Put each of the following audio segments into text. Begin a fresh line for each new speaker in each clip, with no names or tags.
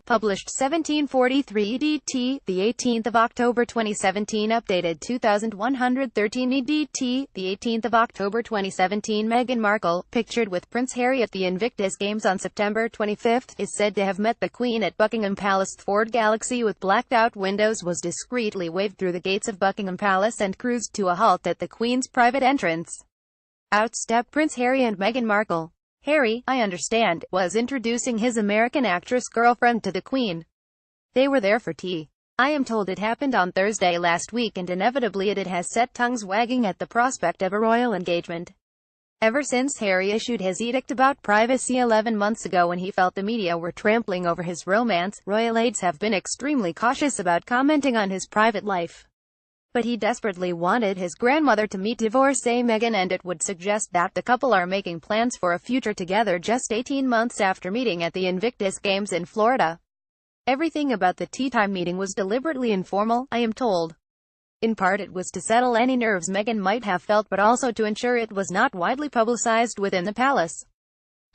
Published 1743 EDT, the 18th of October 2017. Updated 2113 EDT, the 18th of October 2017. Meghan Markle, pictured with Prince Harry at the Invictus Games on September 25, is said to have met the Queen at Buckingham Palace. Ford Galaxy with blacked-out windows was discreetly waved through the gates of Buckingham Palace and cruised to a halt at the Queen's private entrance. Out step Prince Harry and Meghan Markle. Harry, I understand, was introducing his American actress girlfriend to the Queen. They were there for tea. I am told it happened on Thursday last week, and inevitably it has set tongues wagging at the prospect of a royal engagement. Ever since Harry issued his edict about privacy 11 months ago when he felt the media were trampling over his romance, royal aides have been extremely cautious about commenting on his private life. But he desperately wanted his grandmother to meet divorcee Meghan, and it would suggest that the couple are making plans for a future together just 18 months after meeting at the Invictus Games in Florida. Everything about the tea-time meeting was deliberately informal, I am told. In part it was to settle any nerves Meghan might have felt, but also to ensure it was not widely publicized within the palace.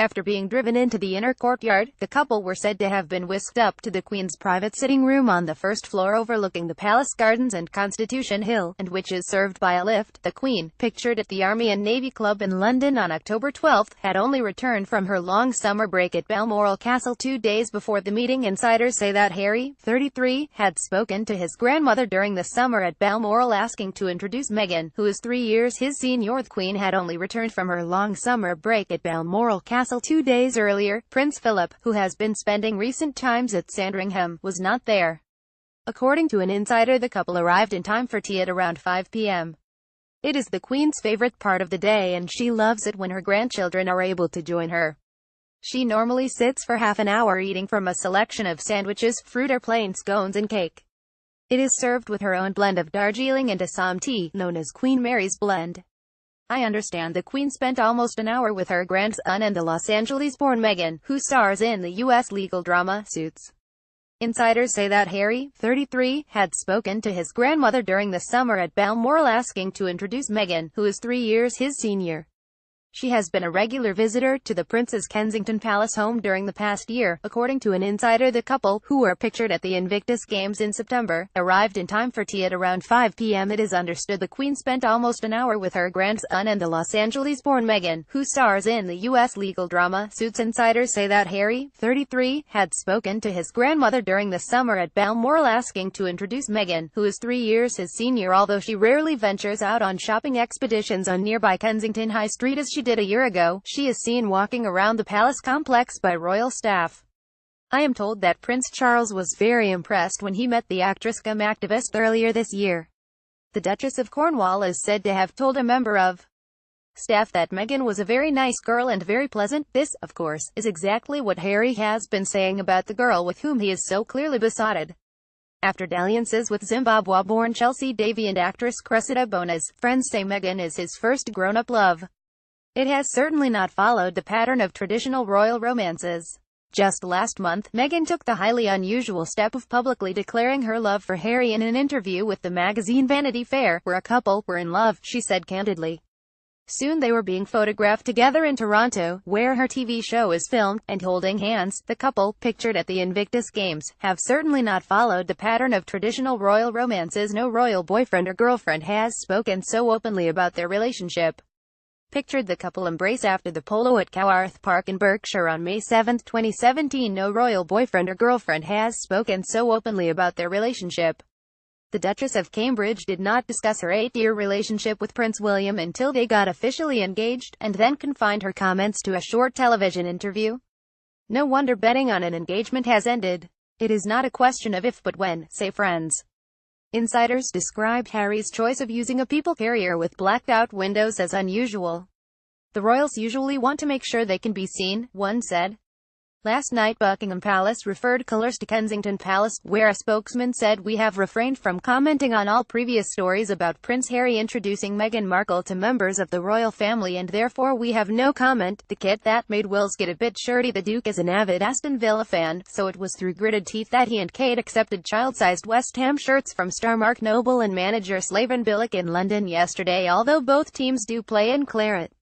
After being driven into the inner courtyard, the couple were said to have been whisked up to the Queen's private sitting room on the first floor overlooking the Palace Gardens and Constitution Hill, and which is served by a lift. The Queen, pictured at the Army and Navy Club in London on October 12, had only returned from her long summer break at Balmoral Castle 2 days before the meeting. Insiders say that Harry, 33, had spoken to his grandmother during the summer at Balmoral asking to introduce Meghan, who is 3 years his senior. The Queen had only returned from her long summer break at Balmoral Castle 2 days earlier. Prince Philip, who has been spending recent times at Sandringham, was not there. According to an insider, the couple arrived in time for tea at around 5 p.m. It is the Queen's favorite part of the day, and she loves it when her grandchildren are able to join her. She normally sits for half an hour eating from a selection of sandwiches, fruit or plain scones and cake. It is served with her own blend of Darjeeling and Assam tea, known as Queen Mary's Blend. I understand the Queen spent almost an hour with her grandson and the Los Angeles-born Meghan, who stars in the U.S. legal drama, Suits. Insiders say that Harry, 33, had spoken to his grandmother during the summer at Balmoral asking to introduce Meghan, who is 3 years his senior. She has been a regular visitor to the Prince's Kensington Palace home during the past year. According to an insider, the couple, who were pictured at the Invictus Games in September, arrived in time for tea at around 5 p.m. It is understood the Queen spent almost an hour with her grandson and the Los Angeles-born Meghan, who stars in the U.S. legal drama, Suits. Insiders say that Harry, 33, had spoken to his grandmother during the summer at Balmoral asking to introduce Meghan, who is 3 years his senior. Although she rarely ventures out on shopping expeditions on nearby Kensington High Street as she did a year ago, she is seen walking around the palace complex by royal staff. I am told that Prince Charles was very impressed when he met the actress cum activist earlier this year. The Duchess of Cornwall is said to have told a member of staff that Meghan was a very nice girl and very pleasant. This, of course, is exactly what Harry has been saying about the girl with whom he is so clearly besotted. After dalliances with Zimbabwe-born Chelsea Davy and actress Cressida Bonas, friends say Meghan is his first grown-up love. It has certainly not followed the pattern of traditional royal romances. Just last month, Meghan took the highly unusual step of publicly declaring her love for Harry in an interview with the magazine Vanity Fair, where a couple were in love, she said candidly. Soon they were being photographed together in Toronto, where her TV show is filmed, and holding hands. The couple, pictured at the Invictus Games, have certainly not followed the pattern of traditional royal romances. No royal boyfriend or girlfriend has spoken so openly about their relationship. Pictured the couple embrace after the polo at Cowarth Park in Berkshire on May 7, 2017. No royal boyfriend or girlfriend has spoken so openly about their relationship. The Duchess of Cambridge did not discuss her 8-year relationship with Prince William until they got officially engaged, and then confined her comments to a short television interview. No wonder betting on an engagement has ended. It is not a question of if but when, say friends. Insiders described Harry's choice of using a people carrier with blacked-out windows as unusual. The royals usually want to make sure they can be seen, one said. Last night Buckingham Palace referred callers to Kensington Palace, where a spokesman said, "We have refrained from commenting on all previous stories about Prince Harry introducing Meghan Markle to members of the royal family, and therefore we have no comment." The kit that made Wills get a bit shirty. The Duke is an avid Aston Villa fan, so it was through gritted teeth that he and Kate accepted child-sized West Ham shirts from star Mark Noble and manager Slaven Bilic in London yesterday. Although both teams do play in claret,